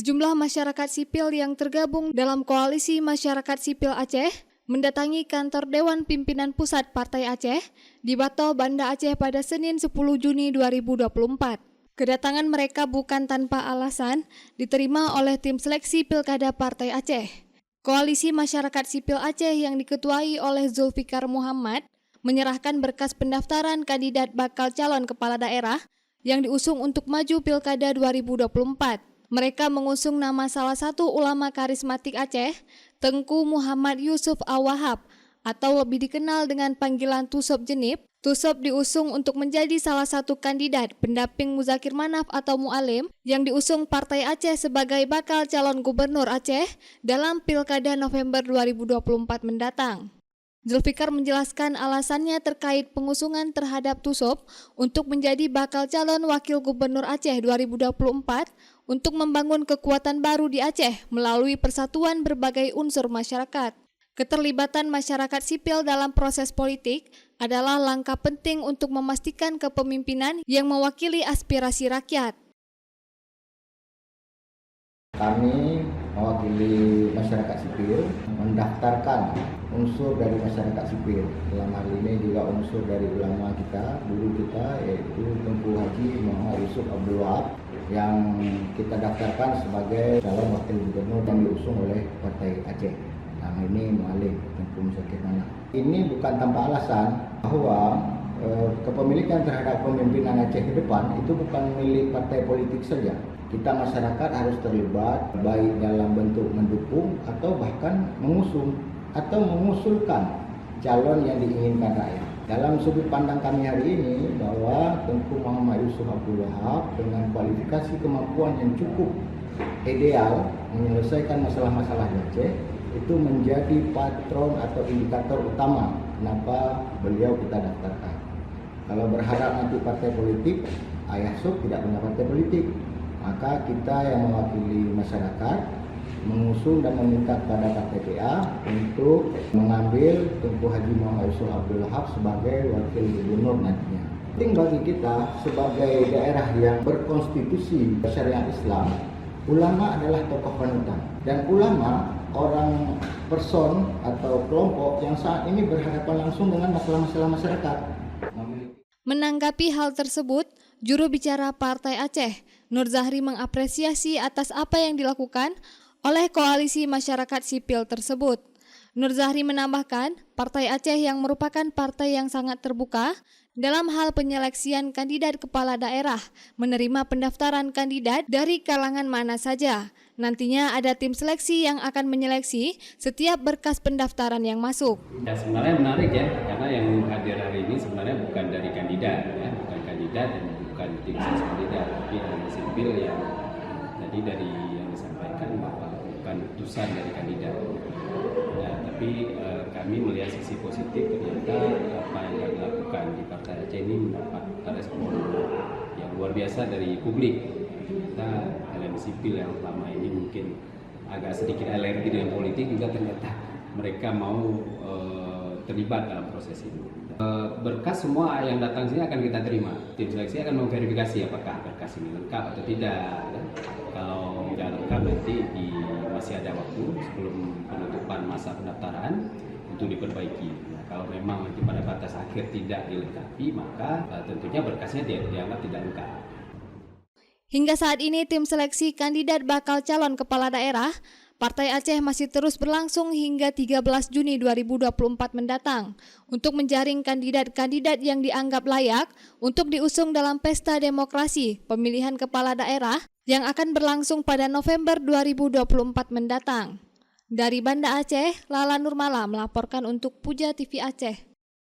Sejumlah masyarakat sipil yang tergabung dalam Koalisi Masyarakat Sipil Aceh mendatangi kantor Dewan Pimpinan Pusat Partai Aceh di Bato, Banda Aceh pada Senin 10 Juni 2024. Kedatangan mereka bukan tanpa alasan diterima oleh tim seleksi Pilkada Partai Aceh. Koalisi Masyarakat Sipil Aceh yang diketuai oleh Zulfikar Muhammad menyerahkan berkas pendaftaran kandidat bakal calon kepala daerah yang diusung untuk maju Pilkada 2024. Mereka mengusung nama salah satu ulama karismatik Aceh, Tengku Muhammad Yusuf Awahab, atau lebih dikenal dengan panggilan Tusop Jenib. Tusop diusung untuk menjadi salah satu kandidat pendamping Muzakir Manaf atau Mu'alim yang diusung Partai Aceh sebagai bakal calon gubernur Aceh dalam Pilkada November 2024 mendatang. Zulfikar menjelaskan alasannya terkait pengusungan terhadap Tusop untuk menjadi bakal calon wakil gubernur Aceh 2024 untuk membangun kekuatan baru di Aceh melalui persatuan berbagai unsur masyarakat. Keterlibatan masyarakat sipil dalam proses politik adalah langkah penting untuk memastikan kepemimpinan yang mewakili aspirasi rakyat. Kami mewakili masyarakat sipil mendaftarkan unsur dari masyarakat sipil. Dalam hal ini juga unsur dari ulama kita, guru kita, yaitu Tengku Haji Muhammad Yusuf Abdul Wahab yang kita daftarkan sebagai calon wakil gubernur yang diusung oleh Partai Aceh. Nah, ini Mu'alim Tengku Muzakir Manaf. Ini bukan tanpa alasan bahwa kepemilikan terhadap pemimpinan Aceh ke depan itu bukan milik partai politik saja. Kita masyarakat harus terlibat baik dalam bentuk mendukung atau bahkan mengusung atau mengusulkan calon yang diinginkan rakyat. Dalam sudut pandang kami hari ini bahwa Tengku Muhammad Yusuf Abdul Wahab dengan kualifikasi kemampuan yang cukup ideal menyelesaikan masalah-masalah di Aceh itu menjadi patron atau indikator utama kenapa beliau kita daftarkan. Kalau berharap nanti partai politik, ayah sub tidak punya partai politik, maka kita yang mewakili masyarakat mengusung dan meminta kepada Partai PA untuk mengambil Tengku Haji Muhammad Yusuf Abdul Wahab sebagai wakil gubernur nantinya. Penting bagi kita sebagai daerah yang berkonstitusi syariat Islam, ulama adalah tokoh panutan dan ulama orang person atau kelompok yang saat ini berhadapan langsung dengan masalah-masalah masyarakat. Menanggapi hal tersebut, juru bicara Partai Aceh, Nur Zahri mengapresiasi atas apa yang dilakukan oleh Koalisi Masyarakat Sipil tersebut. Nur Zahri menambahkan, Partai Aceh yang merupakan partai yang sangat terbuka dalam hal penyeleksian kandidat kepala daerah, menerima pendaftaran kandidat dari kalangan mana saja. Nantinya ada tim seleksi yang akan menyeleksi setiap berkas pendaftaran yang masuk. Ya, sebenarnya menarik ya, karena yang hadir hari ini sebenarnya bukan dari kandidat, ya, bukan kandidat dan bukan tim ses kandidat, tapi dari sipil yang tadi dari yang disampaikan bahwa bukan utusan dari kandidat. Ya, tapi kami melihat sisi positif ternyata apa yang dilakukan di Partai Aceh ini mendapat respon yang luar biasa dari publik. Kita elemen sipil yang selama ini mungkin agak sedikit alergi dengan politik juga ternyata mereka mau terlibat dalam proses ini. Berkas semua yang datang sini akan kita terima. Tim seleksi akan memverifikasi apakah berkas ini lengkap atau tidak. Kalau tidak lengkap nanti masih ada waktu sebelum penutupan masa pendaftaran untuk diperbaiki. Kalau memang nanti pada batas akhir tidak dilengkapi, maka tentunya berkasnya dianggap tidak lengkap. Hingga saat ini tim seleksi kandidat bakal calon kepala daerah Partai Aceh masih terus berlangsung hingga 13 Juni 2024 mendatang untuk menjaring kandidat-kandidat yang dianggap layak untuk diusung dalam pesta demokrasi pemilihan kepala daerah yang akan berlangsung pada November 2024 mendatang. Dari Banda Aceh, Lala Nurmala melaporkan untuk Puja TV Aceh.